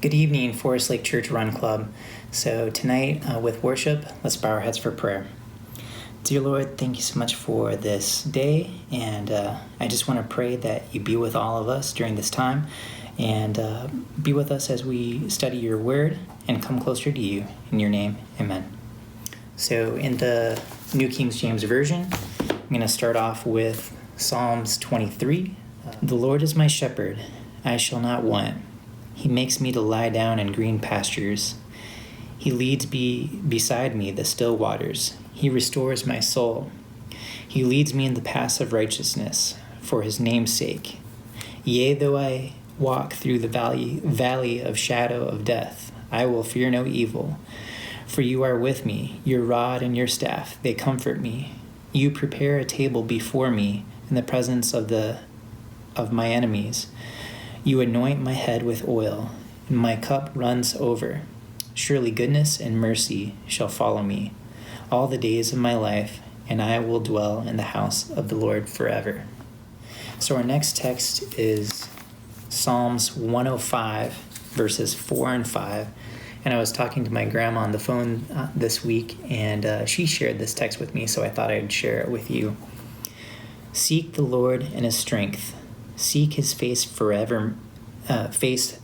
Good evening, Flc Run Club. So tonight with worship, let's bow our heads for prayer. Dear Lord, thank you so much for this day, and I just want to pray that you be with all of us during this time, and be with us as we study your word and come closer to you. In your name, amen. So in the New King James Version, I'm going to start off with Psalms 23. The Lord is my shepherd, I shall not want. He makes me to lie down in green pastures. He leads me beside me the still waters. He restores my soul. He leads me in the paths of righteousness for his name's sake. Yea, though I walk through the valley of shadow of death, I will fear no evil. For you are with me, your rod and your staff, they comfort me. You prepare a table before me in the presence of my enemies. You anoint my head with oil, and my cup runs over. Surely goodness and mercy shall follow me all the days of my life, and I will dwell in the house of the Lord forever. So our next text is Psalms 105, verses 4 and 5. And I was talking to my grandma on the phone this week, and she shared this text with me, so I thought I'd share it with you. Seek the Lord in his strength. Seek his face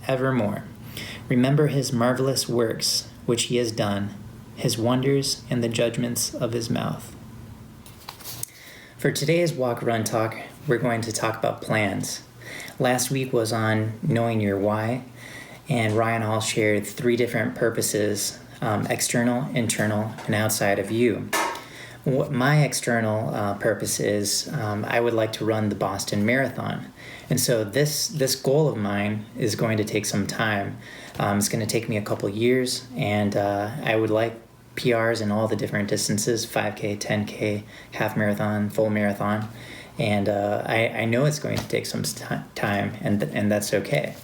evermore. Remember his marvelous works which he has done, his wonders and the judgments of his mouth. For today's Walk Run Talk, we're going to talk about plans. Last week was on knowing your why, and Ryan Hall shared 3 different purposes, external, internal, and outside of you. What my external purpose is, I would like to run the Boston Marathon. And so this goal of mine is going to take some time. It's going to take me a couple years, and I would like PRs in all the different distances, 5K, 10K, half marathon, full marathon. And I know it's going to take some time, and that's okay.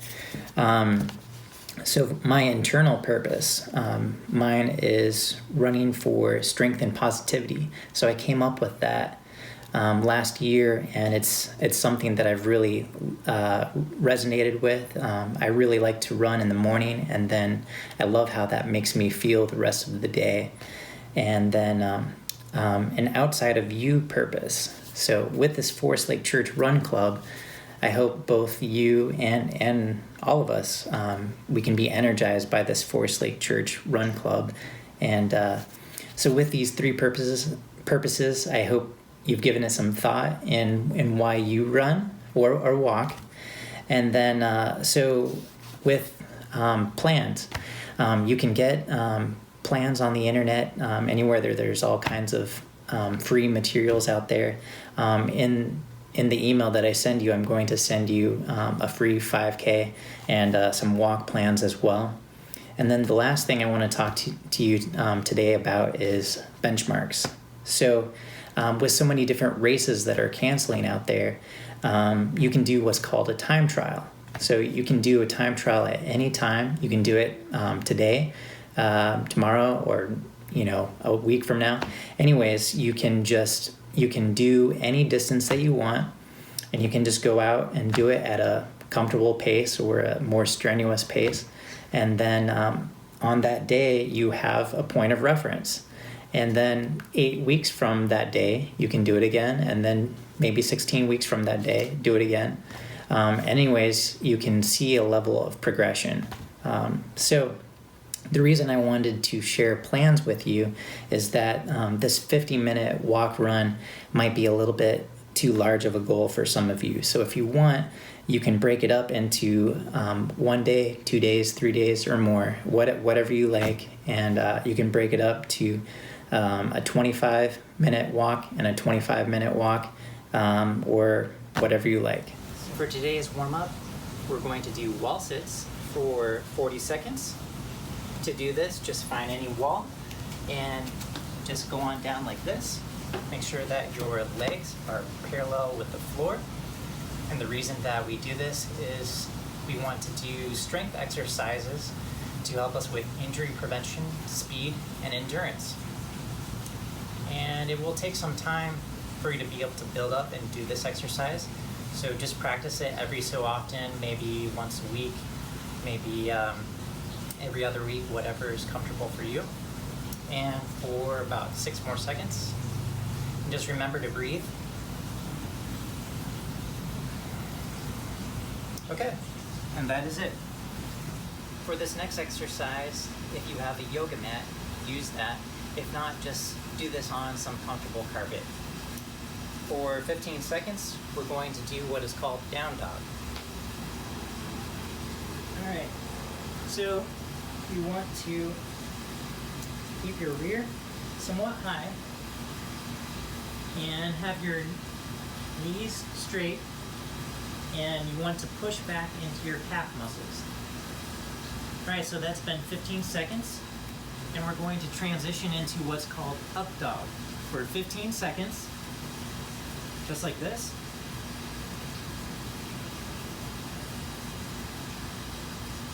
So my internal purpose, mine is running for strength and positivity. So I came up with that last year, and it's something that I've really resonated with. I really like to run in the morning, and then I love how that makes me feel the rest of the day. And then an outside of you purpose. So with this Flc Run Club, I hope both you and all of us, we can be energized by this Flc Run Club. And so with these 3 purposes, I hope you've given it some thought in why you run or walk. And then so with plans, you can get plans on the internet, anywhere there's all kinds of free materials out there. In the email that I send you, I'm going to send you a free 5K and some walk plans as well. And then the last thing I want to talk to you today about is benchmarks. So with so many different races that are canceling out there, you can do what's called a time trial. So you can do a time trial at any time. You can do it today, tomorrow, or a week from now. Anyways, you can do any distance that you want, and you can just go out and do it at a comfortable pace or a more strenuous pace. And then on that day, you have a point of reference. And then 8 weeks from that day, you can do it again. And then maybe 16 weeks from that day, do it again. Anyways, you can see a level of progression. So the reason I wanted to share plans with you is that this 50-minute walk run might be a little bit too large of a goal for some of you. So if you want, you can break it up into 1 day, 2 days, 3 days, or more, whatever you like. And you can break it up to a 25-minute walk and a 25-minute walk, or whatever you like. For today's warm-up, we're going to do wall sits for 40 seconds. To do this, just find any wall and just go on down like this. Make sure that your legs are parallel with the floor. And the reason that we do this is we want to do strength exercises to help us with injury prevention, speed, and endurance. And it will take some time for you to be able to build up and do this exercise. So just practice it every so often, maybe once a week, maybe every other week, whatever is comfortable for you. And for about 6 more seconds. And just remember to breathe. Okay, and that is it. For this next exercise, if you have a yoga mat, use that. If not, just do this on some comfortable carpet. For 15 seconds, we're going to do what is called down dog. Alright, so you want to keep your rear somewhat high and have your knees straight, and you want to push back into your calf muscles. Alright, so that's been 15 seconds, and we're going to transition into what's called up dog for 15 seconds, just like this.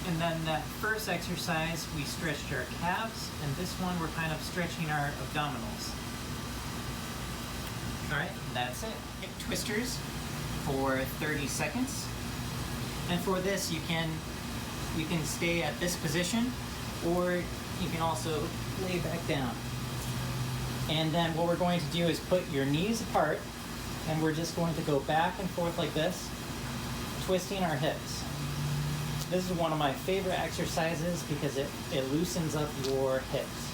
And then that first exercise, we stretched our calves, and this one we're kind of stretching our abdominals. Alright, that's it. Hip twisters for 30 seconds. And for this, you can stay at this position, or you can also lay back down. And then what we're going to do is put your knees apart, and we're just going to go back and forth like this, twisting our hips. This is one of my favorite exercises because it loosens up your hips.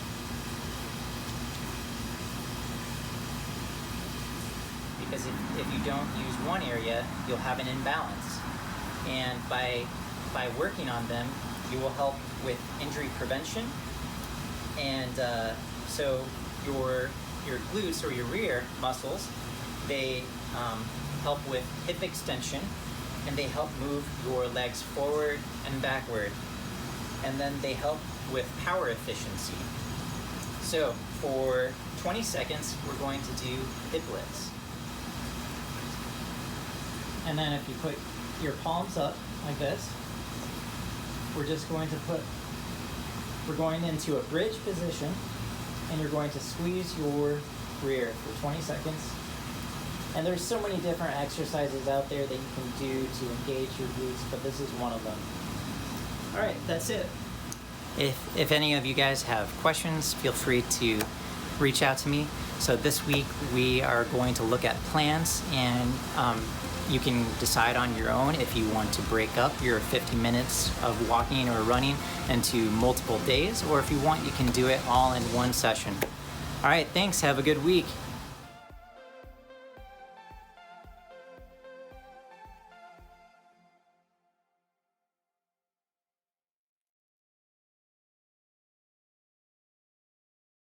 Because if you don't use one area, you'll have an imbalance. And by working on them, you will help with injury prevention. And so your glutes or your rear muscles, they help with hip extension, and they help move your legs forward and backward. And then they help with power efficiency. So for 20 seconds, we're going to do hip lifts. And then if you put your palms up like this, we're going into a bridge position, and you're going to squeeze your rear for 20 seconds. And there's so many different exercises out there that you can do to engage your glutes, but this is one of them. All right, that's it. If any of you guys have questions, feel free to reach out to me. So this week we are going to look at plans, and you can decide on your own if you want to break up your 50 minutes of walking or running into multiple days, or if you want, you can do it all in one session. All right, thanks. Have a good week.